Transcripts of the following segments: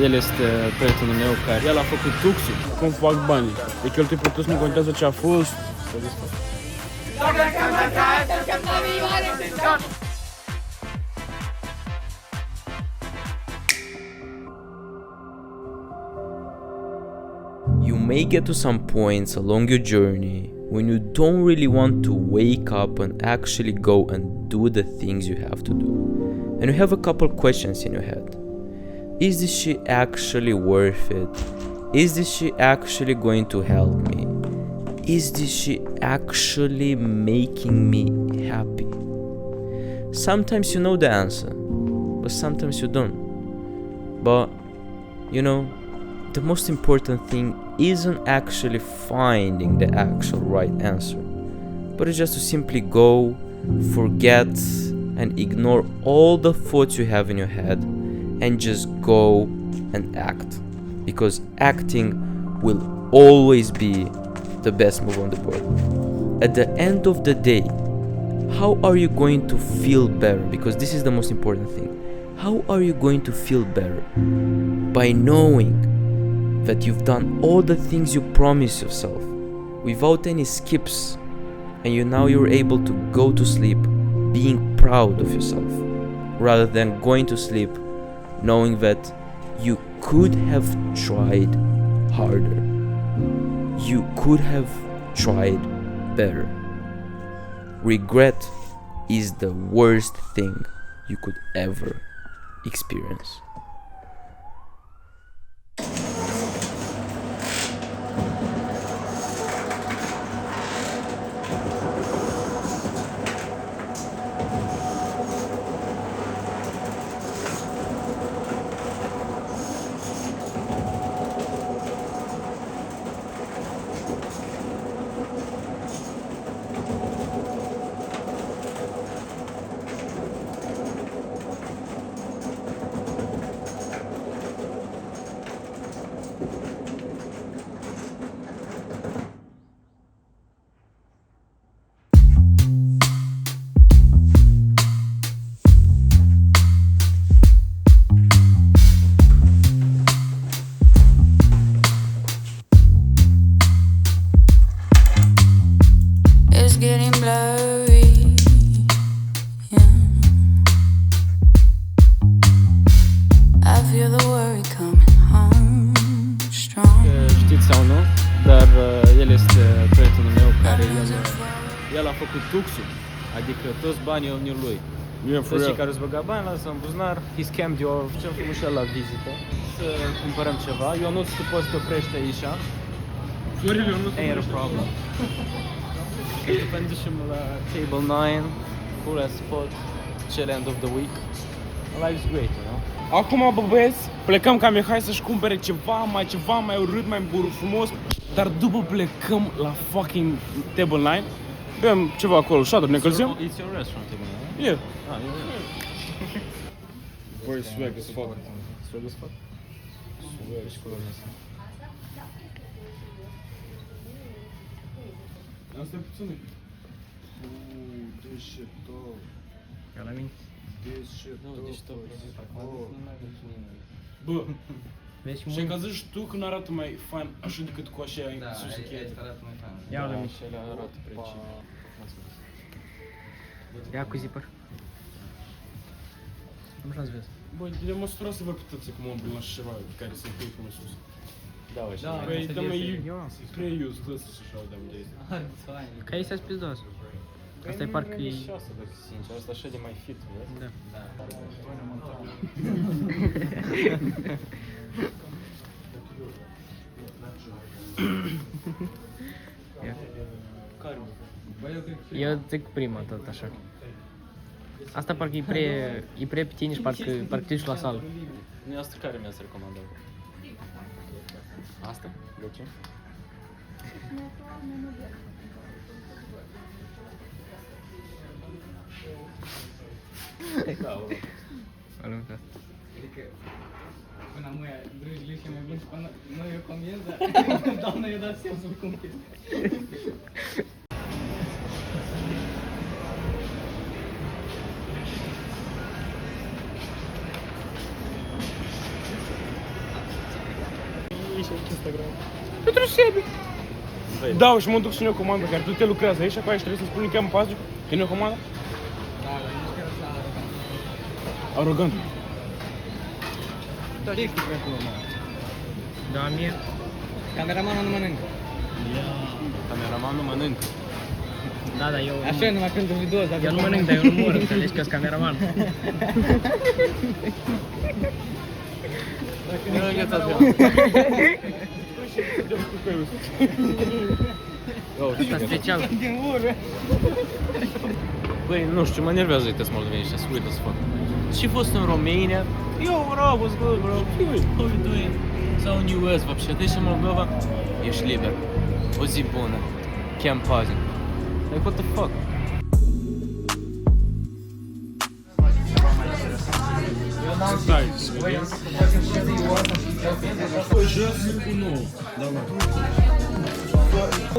el este prietenul meu care el a făcut tuxul. Cum fac banii? De cheltui pe toți, nu contează ce a fost. You may get to some points along your journey when you don't really want to wake up and actually go and do the things you have to do. And you have a couple questions in your head. Is this shit actually worth it? Is this shit actually going to help me? Is this shit actually making me happy? Sometimes you know the answer, but sometimes you don't. But, you know, the most important thing isn't actually finding the actual right answer, but it's just to simply go, forget, and ignore all the thoughts you have in your head and just go and act. Because acting will always be the best move on the board. At the end of the day, how are you going to feel better? Because this is the most important thing. How are you going to feel better? By knowing that you've done all the things you promised yourself without any skips, and you're able to go to sleep being proud of yourself rather than going to sleep knowing that you could have tried harder, you could have tried better. Regret is the worst thing you could ever experience. Getting blurry, yeah. I feel the worry coming home strong. Știți sau nu, dar el este prietenul meu care el a făcut tuxul, adică toți banii au venit lui. Toți cei care îți băga bani, lasă în buzunar, he scammed you, ce-am făcut și el la vizită, să cumpărăm ceva. Ionuț, tu poți să te oprești aici. Florile, Ionuț, ain't a problem. Să ducem la Table 9, cool as spot, chill end of the week. Life's great, you know? Acum, bă, băieți, plecăm ca Mihai să-și cumpere ceva mai urât, mai frumos. Dar după plecăm la fucking Table 9, bem ceva acolo, shot-uri, ne încălzim? It's your restaurant, you know? Yeah. Yeah. Băi, swag as fuck. Swag as fuck? Swag și culorile astea. Asta e puțin. Deșetop. Ca la mine? Deșetop. Bă, și că zici tu că nu arată mai fain așa decât cu așa sus cheie. Da, arată mai fain. Ia uite, Michele, arată precis. Ia cu zipper. Cum așa-ți vezi? Bă, eu mă supărat să văd pe tăță cum omul așa ceva care se pui până sus. Da, așa. Păi, dăm mai prea useless și așa, dăm de Fain. Că aici s-a spizdos. Asta e parcă e... Sincer, asta așa de mai fit, vezi? Da. Care? Eu zic prima tot așa. Asta parcă e prea pe tine și parcă te duci la sală. Nu, asta care mi-ați recomandat? Asta? De ce? Da, Adică, până amuia, drăjile și mai bun și până nu eu comiez, dar doamna i-a dat semn să-l cumperi. Pentru sebe. Da, și mă duc și ne-o comandă, care tu te lucrează aici, acolo și trebuie să spui că cheamă paznic, că ne-o comandă? Da, dar nici chiar așa arogant. Arogant. Știi că pentru urmă. Da, mie. Cameramanul nu mănâncă. Cameramanul mănâncă. Da, da, eu... Așa, numai când îmi video, dar... Eu nu mănânc, dar eu nu mor, înțelegi că sunt cameraman. Asta special. Din ură. Băi, nu știu, mă nervează uite moldovenii ăștia, weird as fuck. Și fost în România, yo, bro, what's good, bro? How you doing? Sau în US, вообще, ты și în Moldova, ești liber. O zi bună. Cheam paznic. Like, what the fuck?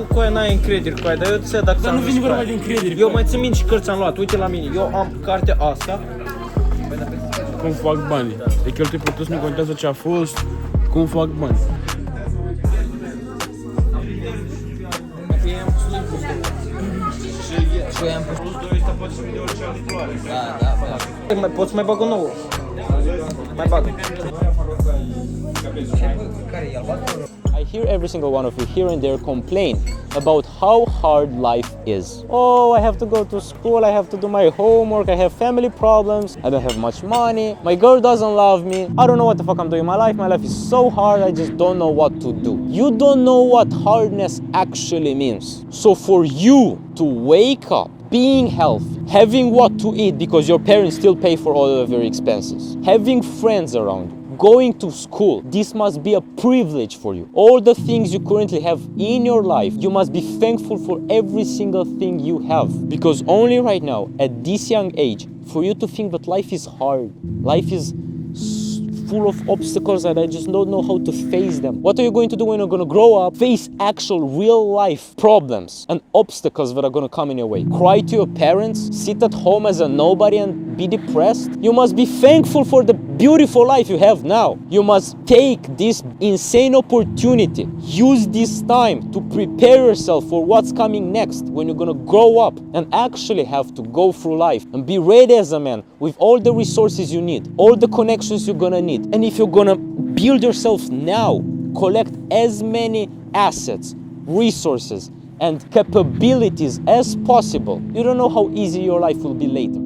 Cu aia n-ai încredere cu aia, dar eu ți dacă Dar nu vine vorba de încredere. Eu mai țin minte și cărți am luat, uite la mine, eu am cartea asta. Cum fac bani? De cheltui pe toți, nu contează ce a fost, cum fac bani. Poți mai bag o nouă. Mai bag. I hear every single one of you here and there complain about how hard life is. Oh, I have to go to school, I have to do my homework, I have family problems, I don't have much money, my girl doesn't love me, I don't know what the fuck I'm doing in my life is so hard, I just don't know what to do. You don't know what hardness actually means. So for you to wake up, being healthy, having what to eat because your parents still pay for all of your expenses, having friends around you, going to school, this must be a privilege for you. All the things you currently have in your life, you must be thankful for every single thing you have. Because only right now, at this young age, for you to think that life is hard, life is full of obstacles and I just don't know how to face them. What are you going to do when you're going to grow up, face actual real life problems and obstacles that are going to come in your way? Cry to your parents, sit at home as a nobody and be depressed? You must be thankful for the beautiful life you have now. You must take this insane opportunity, use this time to prepare yourself for what's coming next when you're going to grow up and actually have to go through life and be ready as a man with all the resources you need, all the connections you're going to need. And if you're gonna build yourself now, collect as many assets, resources, and capabilities as possible. You don't know how easy your life will be later.